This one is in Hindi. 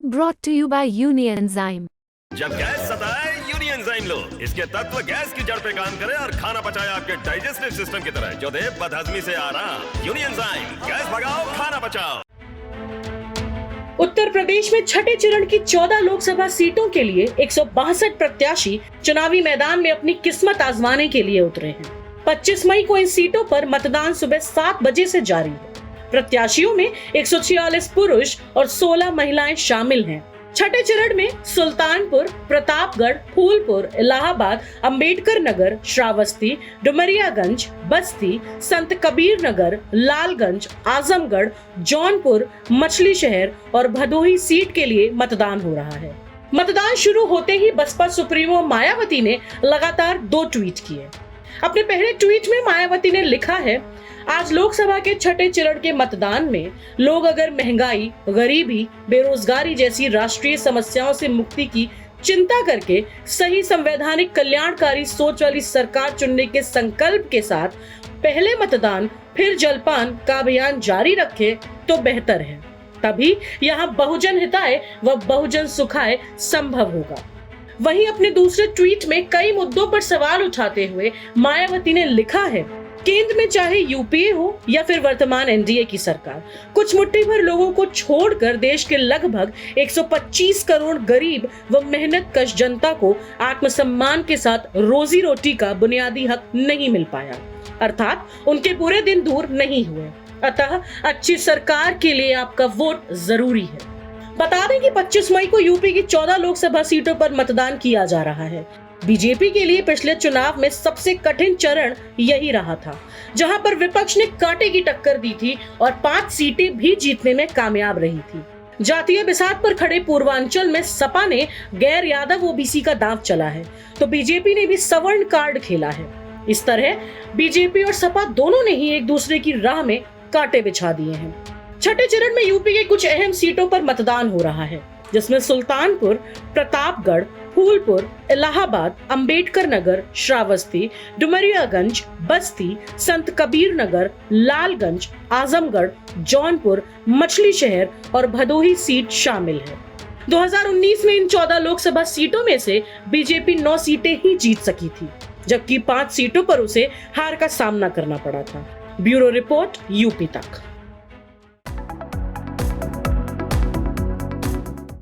brought to you by Unienzyme। जब गैस सताए यूनियनजाइम लो। इसके तत्व गैस की जड़ पे काम करे और खाना पचाए आपके डाइजेस्टिव सिस्टम की तरह, जो दे बदहजमी से आराम। यूनियनजाइम, गैस भगाओ, खाना बचाओ। उत्तर प्रदेश में छठे चरण की 14 लोकसभा सीटों के लिए 162 प्रत्याशी चुनावी मैदान में अपनी किस्मत आजमाने के लिए उतरे हैं। 25 मई को इन सीटों पर मतदान सुबह 7 बजे से जारी है। प्रत्याशियों में 146 पुरुष और 16 महिलाएं शामिल हैं। छठे चरण में सुल्तानपुर, प्रतापगढ़, फूलपुर, इलाहाबाद, अंबेडकर नगर, श्रावस्ती, डुमरियागंज, बस्ती, संत कबीर नगर, लालगंज, आजमगढ़, जौनपुर, मछली शहर और भदोही सीट के लिए मतदान हो रहा है। मतदान शुरू होते ही बसपा सुप्रीमो मायावती ने लगातार 2 ट्वीट किए। अपने पहले ट्वीट में मायावती ने लिखा है, आज लोकसभा के छठे चरण के मतदान में लोग अगर महंगाई, गरीबी, बेरोजगारी जैसी राष्ट्रीय समस्याओं से मुक्ति की चिंता करके सही संवैधानिक कल्याणकारी सोच वाली सरकार चुनने के संकल्प के साथ पहले मतदान फिर जलपान का अभियान जारी रखे तो बेहतर है। तभी यहाँ बहुजन हिताय व बहुजन सुखाय संभव होगा। वहीं अपने दूसरे ट्वीट में कई मुद्दों पर सवाल उठाते हुए मायावती ने लिखा है, केंद्र में चाहे यूपीए हो या फिर वर्तमान एनडीए की सरकार, कुछ मुट्ठी भर लोगों को छोड़कर देश के लगभग 125 करोड़ गरीब व मेहनत कश जनता को आत्मसम्मान के साथ रोजी रोटी का बुनियादी हक नहीं मिल पाया, अर्थात उनके बुरे दिन दूर नहीं हुए। अतः अच्छी सरकार के लिए आपका वोट जरूरी है। बता दें कि 25 मई को यूपी की 14 लोकसभा सीटों पर मतदान किया जा रहा है। बीजेपी के लिए पिछले चुनाव में सबसे कठिन चरण यही रहा था, जहां पर विपक्ष ने कांटे की टक्कर दी थी और 5 सीटें भी जीतने में कामयाब रही थी। जातीय बिसात पर खड़े पूर्वांचल में सपा ने गैर यादव ओबीसी का दांव चला है, तो बीजेपी ने भी सवर्ण कार्ड खेला है। इस तरह बीजेपी और सपा दोनों ने ही एक दूसरे की राह में कांटे बिछा दिए हैं। छठे चरण में यूपी के कुछ अहम सीटों पर मतदान हो रहा है, जिसमें सुल्तानपुर, प्रतापगढ़, फूलपुर, इलाहाबाद, अंबेडकर नगर, श्रावस्ती, डुमरियागंज, बस्ती, संत कबीर नगर, लालगंज, आजमगढ़, जौनपुर, मछली शहर और भदोही सीट शामिल है। 2019 में इन 14 लोकसभा सीटों में से बीजेपी 9 सीटें ही जीत सकी थी, जबकि 5 सीटों पर उसे हार का सामना करना पड़ा था। ब्यूरो रिपोर्ट, यूपी तक।